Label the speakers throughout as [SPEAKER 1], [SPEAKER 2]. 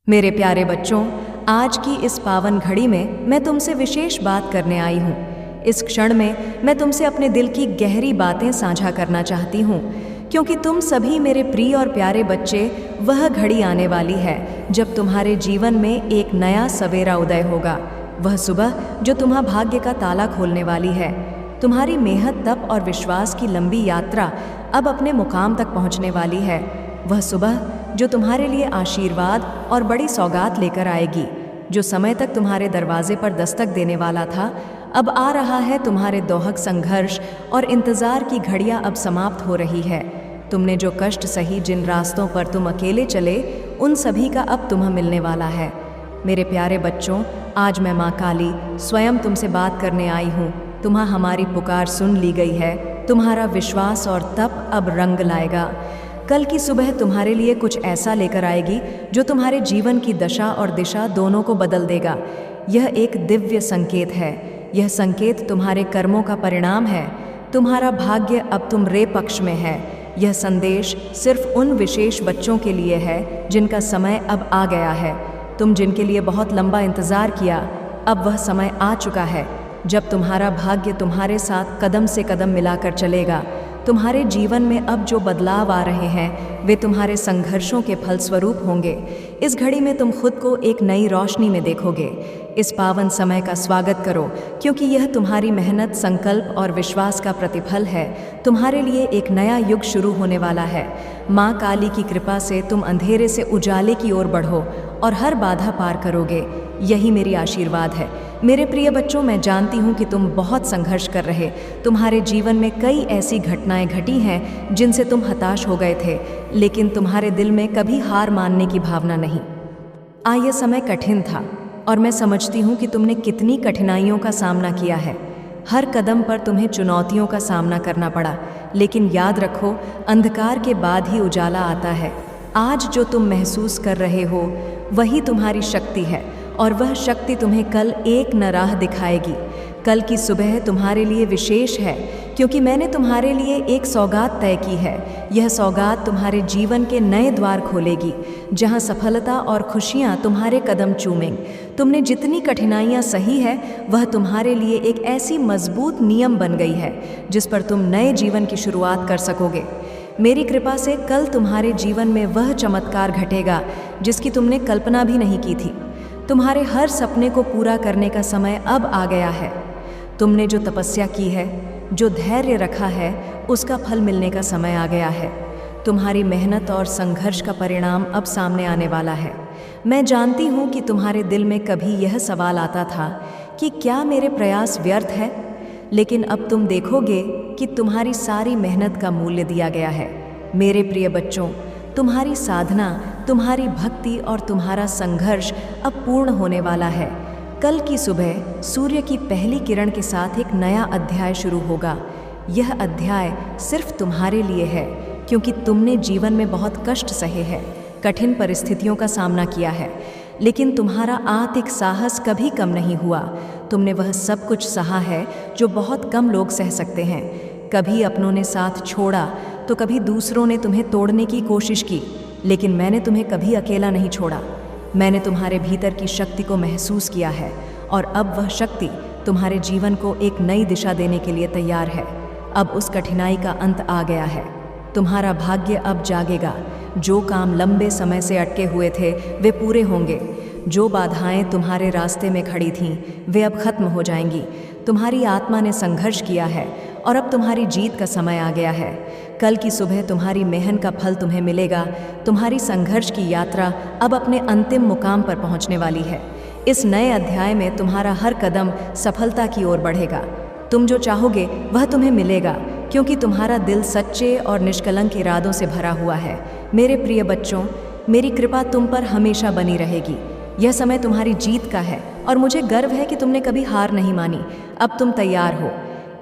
[SPEAKER 1] मेरे प्यारे बच्चों, आज की इस पावन घड़ी में मैं तुमसे विशेष बात करने आई हूँ। इस क्षण में मैं तुमसे अपने दिल की गहरी बातें साझा करना चाहती हूँ, क्योंकि तुम सभी मेरे प्रिय और प्यारे बच्चे, वह घड़ी आने वाली है जब तुम्हारे जीवन में एक नया सवेरा उदय होगा। वह सुबह जो तुम्हारा भाग्य का ताला खोलने वाली है। तुम्हारी मेहनत, तप और विश्वास की लंबी यात्रा अब अपने मुकाम तक पहुँचने वाली है। वह सुबह जो तुम्हारे लिए आशीर्वाद और बड़ी सौगात लेकर आएगी। जो समय तक तुम्हारे दरवाजे पर दस्तक देने वाला था, अब आ रहा है। तुम्हारे दोहक संघर्ष और इंतज़ार की घड़ियां अब समाप्त हो रही है। तुमने जो कष्ट सही, जिन रास्तों पर तुम अकेले चले, उन सभी का अब तुम्हें मिलने वाला है। मेरे प्यारे बच्चों, आज मैं माँ काली स्वयं तुमसे बात करने आई हूँ। तुम्हां हमारी पुकार सुन ली गई है। तुम्हारा विश्वास और तप अब रंग लाएगा। कल की सुबह तुम्हारे लिए कुछ ऐसा लेकर आएगी जो तुम्हारे जीवन की दशा और दिशा दोनों को बदल देगा। यह एक दिव्य संकेत है। यह संकेत तुम्हारे कर्मों का परिणाम है। तुम्हारा भाग्य अब तुम्हारे पक्ष में है। यह संदेश सिर्फ उन विशेष बच्चों के लिए है जिनका समय अब आ गया है। तुम जिनके लिए बहुत लंबा इंतज़ार किया, अब वह समय आ चुका है जब तुम्हारा भाग्य तुम्हारे साथ कदम से कदम मिलाकर चलेगा। तुम्हारे जीवन में अब जो बदलाव आ रहे हैं, वे तुम्हारे संघर्षों के फलस्वरूप होंगे। इस घड़ी में तुम खुद को एक नई रोशनी में देखोगे। इस पावन समय का स्वागत करो, क्योंकि यह तुम्हारी मेहनत, संकल्प और विश्वास का प्रतिफल है। तुम्हारे लिए एक नया युग शुरू होने वाला है। माँ काली की कृपा से तुम अंधेरे से उजाले की ओर बढ़ो और हर बाधा पार करोगे। यही मेरी आशीर्वाद है। मेरे प्रिय बच्चों, मैं जानती हूँ कि तुम बहुत संघर्ष कर रहे। तुम्हारे जीवन में कई ऐसी घटनाएं घटी हैं जिनसे तुम हताश हो गए थे, लेकिन तुम्हारे दिल में कभी हार मानने की भावना नहीं। यह समय कठिन था और मैं समझती हूँ कि तुमने कितनी कठिनाइयों का सामना किया है। हर कदम पर तुम्हें चुनौतियों का सामना करना पड़ा, लेकिन याद रखो, अंधकार के बाद ही उजाला आता है। आज जो तुम महसूस कर रहे हो, वही तुम्हारी शक्ति है और वह शक्ति तुम्हें कल एक नई राह दिखाएगी। कल की सुबह तुम्हारे लिए विशेष है, क्योंकि मैंने तुम्हारे लिए एक सौगात तय की है। यह सौगात तुम्हारे जीवन के नए द्वार खोलेगी, जहां सफलता और खुशियां तुम्हारे कदम चूमेंगी। तुमने जितनी कठिनाइयां सही है, वह तुम्हारे लिए एक ऐसी मजबूत नियम बन गई है जिस पर तुम नए जीवन की शुरुआत कर सकोगे। मेरी कृपा से कल तुम्हारे जीवन में वह चमत्कार घटेगा जिसकी तुमने कल्पना भी नहीं की थी। तुम्हारे हर सपने को पूरा करने का समय अब आ गया है। तुमने जो तपस्या की है, जो धैर्य रखा है, उसका फल मिलने का समय आ गया है। तुम्हारी मेहनत और संघर्ष का परिणाम अब सामने आने वाला है। मैं जानती हूँ कि तुम्हारे दिल में कभी यह सवाल आता था कि क्या मेरे प्रयास व्यर्थ है, लेकिन अब तुम देखोगे कि तुम्हारी सारी मेहनत का मूल्य दिया गया है। मेरे प्रिय बच्चों, तुम्हारी साधना, तुम्हारी भक्ति और तुम्हारा संघर्ष अब पूर्ण होने वाला है। कल की सुबह सूर्य की पहली किरण के साथ एक नया अध्याय शुरू होगा। यह अध्याय सिर्फ तुम्हारे लिए है, क्योंकि तुमने जीवन में बहुत कष्ट सहे हैं, कठिन परिस्थितियों का सामना किया है, लेकिन तुम्हारा आत्मिक साहस कभी कम नहीं हुआ। तुमने वह सब कुछ सहा है जो बहुत कम लोग सह सकते हैं। कभी अपनों ने साथ छोड़ा तो कभी दूसरों ने तुम्हें तोड़ने की कोशिश की, लेकिन मैंने तुम्हें कभी अकेला नहीं छोड़ा। मैंने तुम्हारे भीतर की शक्ति को महसूस किया है और अब वह शक्ति तुम्हारे जीवन को एक नई दिशा देने के लिए तैयार है। अब उस कठिनाई का अंत आ गया है। तुम्हारा भाग्य अब जागेगा। जो काम लंबे समय से अटके हुए थे, वे पूरे होंगे। जो बाधाएं तुम्हारे रास्ते में खड़ी थीं, वे अब खत्म हो जाएंगी। तुम्हारी आत्मा ने संघर्ष किया है और अब तुम्हारी जीत का समय आ गया है। कल की सुबह तुम्हारी मेहनत का फल तुम्हें मिलेगा। तुम्हारी संघर्ष की यात्रा अब अपने अंतिम मुकाम पर पहुंचने वाली है। इस नए अध्याय में तुम्हारा हर कदम सफलता की ओर बढ़ेगा। तुम जो चाहोगे वह तुम्हें मिलेगा, क्योंकि तुम्हारा दिल सच्चे और निष्कलंक इरादों से भरा हुआ है। मेरे प्रिय बच्चों, मेरी कृपा तुम पर हमेशा बनी रहेगी। यह समय तुम्हारी जीत का है और मुझे गर्व है कि तुमने कभी हार नहीं मानी। अब तुम तैयार हो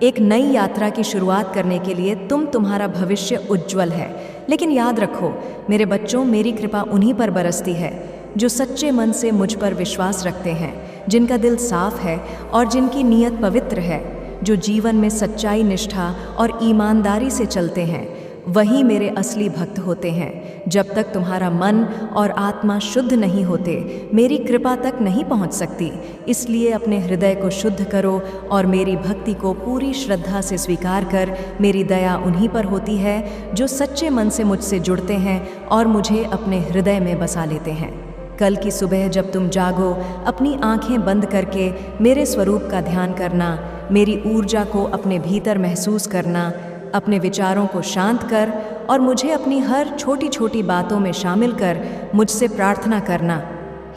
[SPEAKER 1] एक नई यात्रा की शुरुआत करने के लिए। तुम्हारा भविष्य उज्जवल है। लेकिन याद रखो मेरे बच्चों, मेरी कृपा उन्हीं पर बरसती है जो सच्चे मन से मुझ पर विश्वास रखते हैं, जिनका दिल साफ है और जिनकी नीयत पवित्र है, जो जीवन में सच्चाई, निष्ठा और ईमानदारी से चलते हैं। वही मेरे असली भक्त होते हैं। जब तक तुम्हारा मन और आत्मा शुद्ध नहीं होते, मेरी कृपा तक नहीं पहुंच सकती। इसलिए अपने हृदय को शुद्ध करो और मेरी भक्ति को पूरी श्रद्धा से स्वीकार कर। मेरी दया उन्हीं पर होती है जो सच्चे मन से मुझसे जुड़ते हैं और मुझे अपने हृदय में बसा लेते हैं। कल की सुबह जब तुम जागो, अपनी आंखें बंद करके मेरे स्वरूप का ध्यान करना, मेरी ऊर्जा को अपने भीतर महसूस करना, अपने विचारों को शांत कर और मुझे अपनी हर छोटी छोटी बातों में शामिल कर मुझसे प्रार्थना करना।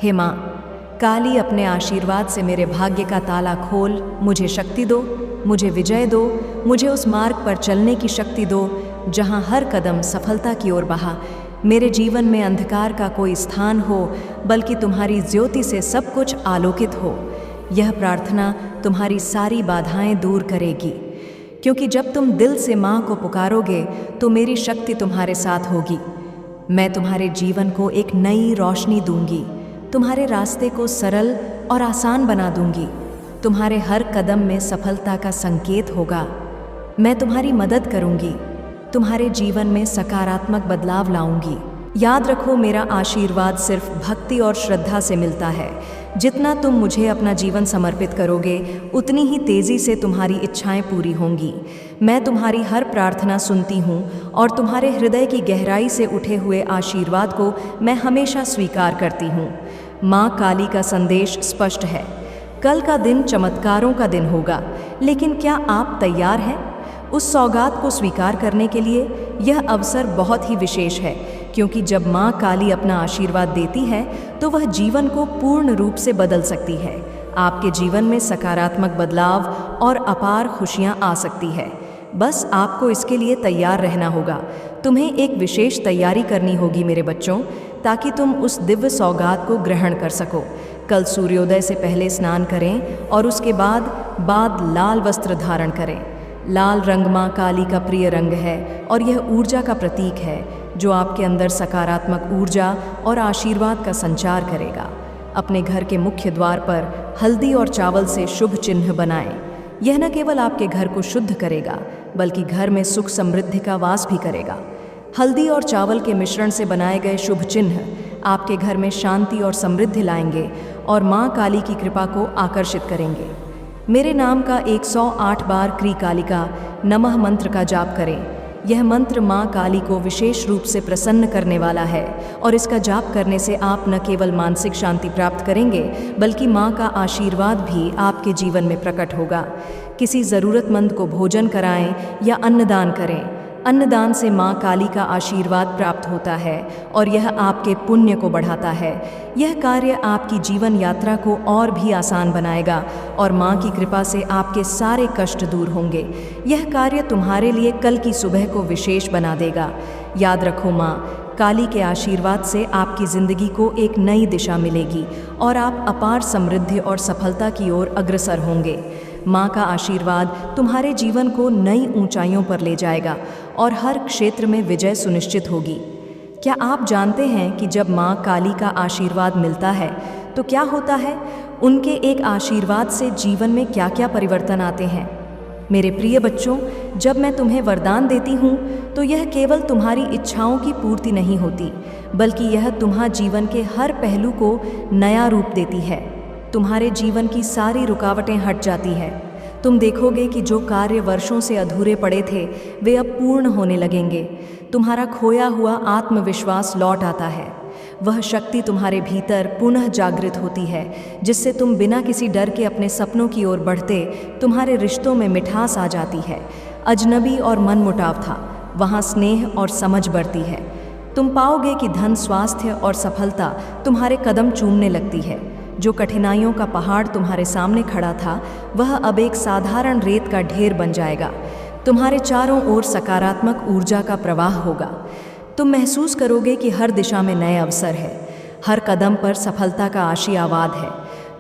[SPEAKER 1] हे माँ काली, अपने आशीर्वाद से मेरे भाग्य का ताला खोल, मुझे शक्ति दो, मुझे विजय दो, मुझे उस मार्ग पर चलने की शक्ति दो जहाँ हर कदम सफलता की ओर बहा। मेरे जीवन में अंधकार का कोई स्थान हो, बल्कि तुम्हारी ज्योति से सब कुछ आलोकित हो। यह प्रार्थना तुम्हारी सारी बाधाएं दूर करेगी, क्योंकि जब तुम दिल से माँ को पुकारोगे तो मेरी शक्ति तुम्हारे साथ होगी। मैं तुम्हारे जीवन को एक नई रोशनी दूंगी, तुम्हारे रास्ते को सरल और आसान बना दूंगी। तुम्हारे हर कदम में सफलता का संकेत होगा। मैं तुम्हारी मदद करूंगी, तुम्हारे जीवन में सकारात्मक बदलाव लाऊंगी। याद रखो, मेरा आशीर्वाद सिर्फ भक्ति और श्रद्धा से मिलता है। जितना तुम मुझे अपना जीवन समर्पित करोगे, उतनी ही तेज़ी से तुम्हारी इच्छाएं पूरी होंगी। मैं तुम्हारी हर प्रार्थना सुनती हूँ और तुम्हारे हृदय की गहराई से उठे हुए आशीर्वाद को मैं हमेशा स्वीकार करती हूँ। माँ काली का संदेश स्पष्ट है। कल का दिन चमत्कारों का दिन होगा, लेकिन क्या आप तैयार हैं उस सौगात को स्वीकार करने के लिए? यह अवसर बहुत ही विशेष है, क्योंकि जब माँ काली अपना आशीर्वाद देती है तो वह जीवन को पूर्ण रूप से बदल सकती है। आपके जीवन में सकारात्मक बदलाव और अपार खुशियाँ आ सकती है। बस आपको इसके लिए तैयार रहना होगा। तुम्हें एक विशेष तैयारी करनी होगी मेरे बच्चों, ताकि तुम उस दिव्य सौगात को ग्रहण कर सको। कल सूर्योदय से पहले स्नान करें और उसके बाद लाल वस्त्र धारण करें। लाल रंग माँ काली का प्रिय रंग है और यह ऊर्जा का प्रतीक है जो आपके अंदर सकारात्मक ऊर्जा और आशीर्वाद का संचार करेगा। अपने घर के मुख्य द्वार पर हल्दी और चावल से शुभ चिन्ह बनाएं। यह न केवल आपके घर को शुद्ध करेगा, बल्कि घर में सुख समृद्धि का वास भी करेगा। हल्दी और चावल के मिश्रण से बनाए गए शुभ चिन्ह आपके घर में शांति और समृद्धि लाएंगे और माँ काली की कृपा को आकर्षित करेंगे। मेरे नाम का 108 बार क्री कालिका नमः मंत्र का जाप करें। यह मंत्र माँ काली को विशेष रूप से प्रसन्न करने वाला है और इसका जाप करने से आप न केवल मानसिक शांति प्राप्त करेंगे, बल्कि माँ का आशीर्वाद भी आपके जीवन में प्रकट होगा। किसी ज़रूरतमंद को भोजन कराएं या अन्नदान करें। अन्नदान से माँ काली का आशीर्वाद प्राप्त होता है और यह आपके पुण्य को बढ़ाता है। यह कार्य आपकी जीवन यात्रा को और भी आसान बनाएगा और माँ की कृपा से आपके सारे कष्ट दूर होंगे। यह कार्य तुम्हारे लिए कल की सुबह को विशेष बना देगा। याद रखो, माँ काली के आशीर्वाद से आपकी ज़िंदगी को एक नई दिशा मिलेगी और आप अपार समृद्धि और सफलता की ओर अग्रसर होंगे। माँ का आशीर्वाद तुम्हारे जीवन को नई ऊंचाइयों पर ले जाएगा और हर क्षेत्र में विजय सुनिश्चित होगी। क्या आप जानते हैं कि जब माँ काली का आशीर्वाद मिलता है तो क्या होता है? उनके एक आशीर्वाद से जीवन में क्या क्या परिवर्तन आते हैं। मेरे प्रिय बच्चों, जब मैं तुम्हें वरदान देती हूँ तो यह केवल तुम्हारी इच्छाओं की पूर्ति नहीं होती, बल्कि यह तुम्हारे जीवन के हर पहलू को नया रूप देती है। तुम्हारे जीवन की सारी रुकावटें हट जाती हैं। तुम देखोगे कि जो कार्य वर्षों से अधूरे पड़े थे वे अब पूर्ण होने लगेंगे। तुम्हारा खोया हुआ आत्मविश्वास लौट आता है। वह शक्ति तुम्हारे भीतर पुनः जागृत होती है, जिससे तुम बिना किसी डर के अपने सपनों की ओर बढ़ते। तुम्हारे रिश्तों में मिठास आ जाती है। अजनबी और मनमुटाव था, वहाँ स्नेह और समझ बढ़ती है। तुम पाओगे कि धन, स्वास्थ्य और सफलता तुम्हारे कदम चूमने लगती है। जो कठिनाइयों का पहाड़ तुम्हारे सामने खड़ा था, वह अब एक साधारण रेत का ढेर बन जाएगा। तुम्हारे चारों ओर सकारात्मक ऊर्जा का प्रवाह होगा। तुम महसूस करोगे कि हर दिशा में नए अवसर है। हर कदम पर सफलता का आशीर्वाद है।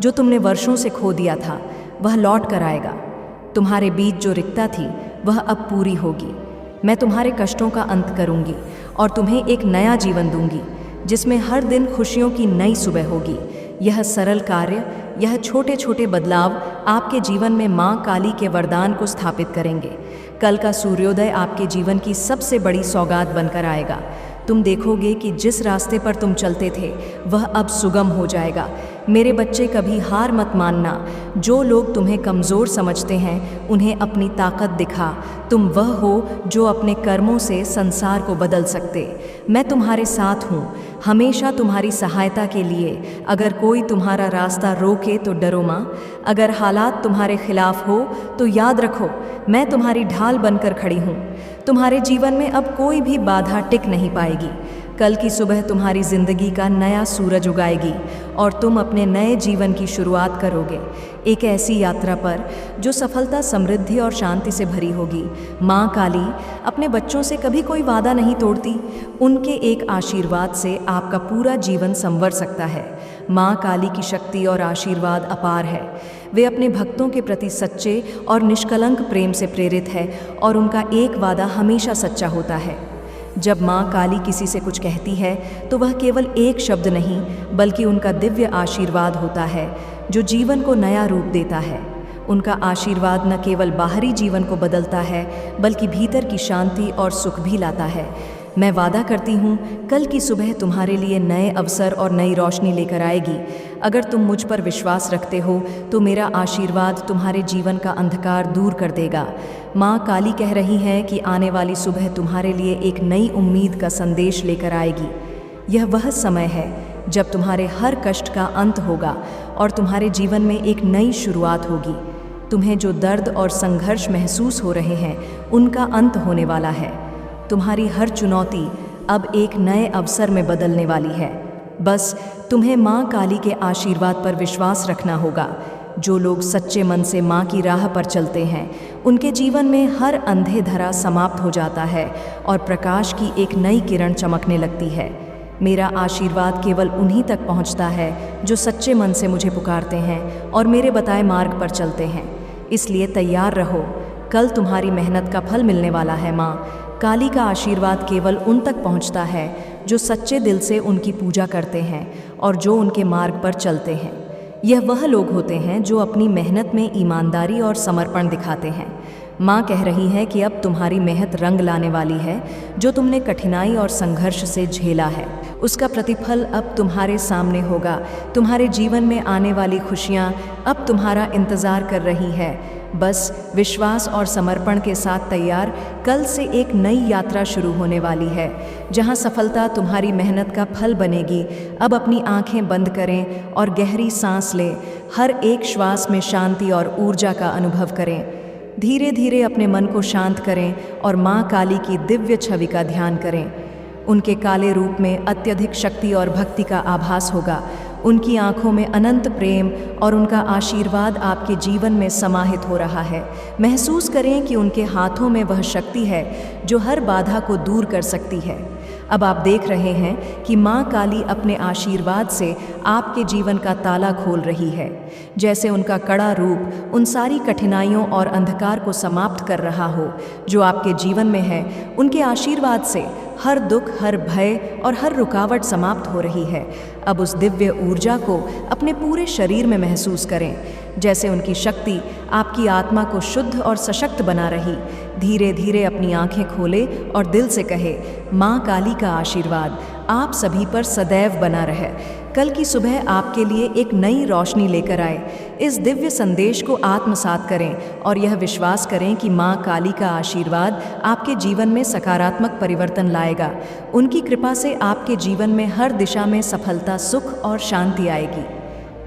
[SPEAKER 1] जो तुमने वर्षों से खो दिया था वह लौट कर आएगा। तुम्हारे बीच जो रिक्तता थी वह अब पूरी होगी। मैं तुम्हारे कष्टों का अंत करूंगी और तुम्हें एक नया जीवन दूंगी, जिसमें हर दिन खुशियों की नई सुबह होगी। यह सरल कार्य, यह छोटे छोटे बदलाव आपके जीवन में माँ काली के वरदान को स्थापित करेंगे। कल का सूर्योदय आपके जीवन की सबसे बड़ी सौगात बनकर आएगा। तुम देखोगे कि जिस रास्ते पर तुम चलते थे वह अब सुगम हो जाएगा। मेरे बच्चे, कभी हार मत मानना। जो लोग तुम्हें कमज़ोर समझते हैं उन्हें अपनी ताकत दिखा। तुम वह हो जो अपने कर्मों से संसार को बदल सकते। मैं तुम्हारे साथ हूँ, हमेशा तुम्हारी सहायता के लिए। अगर कोई तुम्हारा रास्ता रोके तो डरो माँ। अगर हालात तुम्हारे खिलाफ हो तो याद रखो, मैं तुम्हारी ढाल बनकर खड़ी हूँ। तुम्हारे जीवन में अब कोई भी बाधा टिक नहीं पाएगी। कल की सुबह तुम्हारी जिंदगी का नया सूरज उगाएगी और तुम अपने नए जीवन की शुरुआत करोगे, एक ऐसी यात्रा पर जो सफलता, समृद्धि और शांति से भरी होगी। माँ काली अपने बच्चों से कभी कोई वादा नहीं तोड़ती। उनके एक आशीर्वाद से आपका पूरा जीवन संवर सकता है। माँ काली की शक्ति और आशीर्वाद अपार है। वे अपने भक्तों के प्रति सच्चे और निष्कलंक प्रेम से प्रेरित है और उनका एक वादा हमेशा सच्चा होता है। जब माँ काली किसी से कुछ कहती है तो वह केवल एक शब्द नहीं बल्कि उनका दिव्य आशीर्वाद होता है जो जीवन को नया रूप देता है। उनका आशीर्वाद न केवल बाहरी जीवन को बदलता है बल्कि भीतर की शांति और सुख भी लाता है। मैं वादा करती हूँ कल की सुबह तुम्हारे लिए नए अवसर और नई रोशनी लेकर आएगी। अगर तुम मुझ पर विश्वास रखते हो तो मेरा आशीर्वाद तुम्हारे जीवन का अंधकार दूर कर देगा। माँ काली कह रही हैं कि आने वाली सुबह तुम्हारे लिए एक नई उम्मीद का संदेश लेकर आएगी। यह वह समय है जब तुम्हारे हर कष्ट का अंत होगा और तुम्हारे जीवन में एक नई शुरुआत होगी। तुम्हें जो दर्द और संघर्ष महसूस हो रहे हैं उनका अंत होने वाला है। तुम्हारी हर चुनौती अब एक नए अवसर में बदलने वाली है। बस तुम्हें माँ काली के आशीर्वाद पर विश्वास रखना होगा। जो लोग सच्चे मन से माँ की राह पर चलते हैं उनके जीवन में हर अंधेरा समाप्त हो जाता है और प्रकाश की एक नई किरण चमकने लगती है। मेरा आशीर्वाद केवल उन्हीं तक पहुँचता है जो सच्चे मन से मुझे पुकारते हैं और मेरे बताए मार्ग पर चलते हैं। इसलिए तैयार रहो, कल तुम्हारी मेहनत का फल मिलने वाला है। माँ काली का आशीर्वाद केवल उन तक पहुंचता है जो सच्चे दिल से उनकी पूजा करते हैं और जो उनके मार्ग पर चलते हैं। यह वह लोग होते हैं जो अपनी मेहनत में ईमानदारी और समर्पण दिखाते हैं। माँ कह रही है कि अब तुम्हारी मेहनत रंग लाने वाली है। जो तुमने कठिनाई और संघर्ष से झेला है उसका प्रतिफल अब तुम्हारे सामने होगा। तुम्हारे जीवन में आने वाली खुशियाँ अब तुम्हारा इंतज़ार कर रही है। बस विश्वास और समर्पण के साथ तैयार, कल से एक नई यात्रा शुरू होने वाली है जहां सफलता तुम्हारी मेहनत का फल बनेगी। अब अपनी आंखें बंद करें और गहरी सांस लें। हर एक श्वास में शांति और ऊर्जा का अनुभव करें। धीरे धीरे अपने मन को शांत करें और माँ काली की दिव्य छवि का ध्यान करें। उनके काले रूप में अत्यधिक शक्ति और भक्ति का आभास होगा। उनकी आंखों में अनंत प्रेम और उनका आशीर्वाद आपके जीवन में समाहित हो रहा है। महसूस करें कि उनके हाथों में वह शक्ति है जो हर बाधा को दूर कर सकती है। अब आप देख रहे हैं कि माँ काली अपने आशीर्वाद से आपके जीवन का ताला खोल रही है। जैसे उनका कड़ा रूप उन सारी कठिनाइयों और अंधकार को समाप्त कर रहा हो जो आपके जीवन में है। उनके आशीर्वाद से हर दुख, हर भय और हर रुकावट समाप्त हो रही है। अब उस दिव्य ऊर्जा को अपने पूरे शरीर में महसूस करें। जैसे उनकी शक्ति आपकी आत्मा को शुद्ध और सशक्त बना रही। धीरे धीरे अपनी आंखें खोले और दिल से कहे, माँ काली का आशीर्वाद आप सभी पर सदैव बना रहे। कल की सुबह आपके लिए एक नई रोशनी लेकर आए। इस दिव्य संदेश को आत्मसात करें और यह विश्वास करें कि माँ काली का आशीर्वाद आपके जीवन में सकारात्मक परिवर्तन लाएगा। उनकी कृपा से आपके जीवन में हर दिशा में सफलता, सुख और शांति आएगी।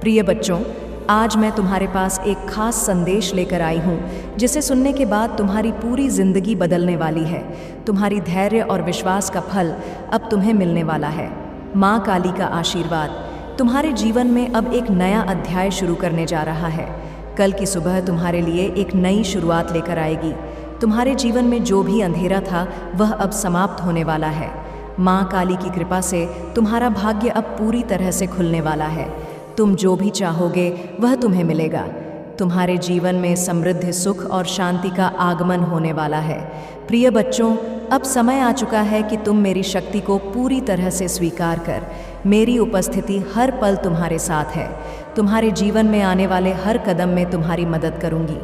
[SPEAKER 1] प्रिय बच्चों, आज मैं तुम्हारे पास एक खास संदेश लेकर आई हूँ जिसे सुनने के बाद तुम्हारी पूरी जिंदगी बदलने वाली है। तुम्हारी धैर्य और विश्वास का फल अब तुम्हें मिलने वाला है। माँ काली का आशीर्वाद तुम्हारे जीवन में अब एक नया अध्याय शुरू करने जा रहा है। कल की सुबह तुम्हारे लिए एक नई शुरुआत लेकर आएगी। तुम्हारे जीवन में जो भी अंधेरा था वह अब समाप्त होने वाला है। माँ काली की कृपा से तुम्हारा भाग्य अब पूरी तरह से खुलने वाला है। तुम जो भी चाहोगे वह तुम्हें मिलेगा। तुम्हारे जीवन में समृद्धि, सुख और शांति का आगमन होने वाला है। प्रिय बच्चों, अब समय आ चुका है कि तुम मेरी शक्ति को पूरी तरह से स्वीकार कर मेरी उपस्थिति हर पल तुम्हारे साथ है। तुम्हारे जीवन में आने वाले हर कदम में तुम्हारी मदद करूंगी।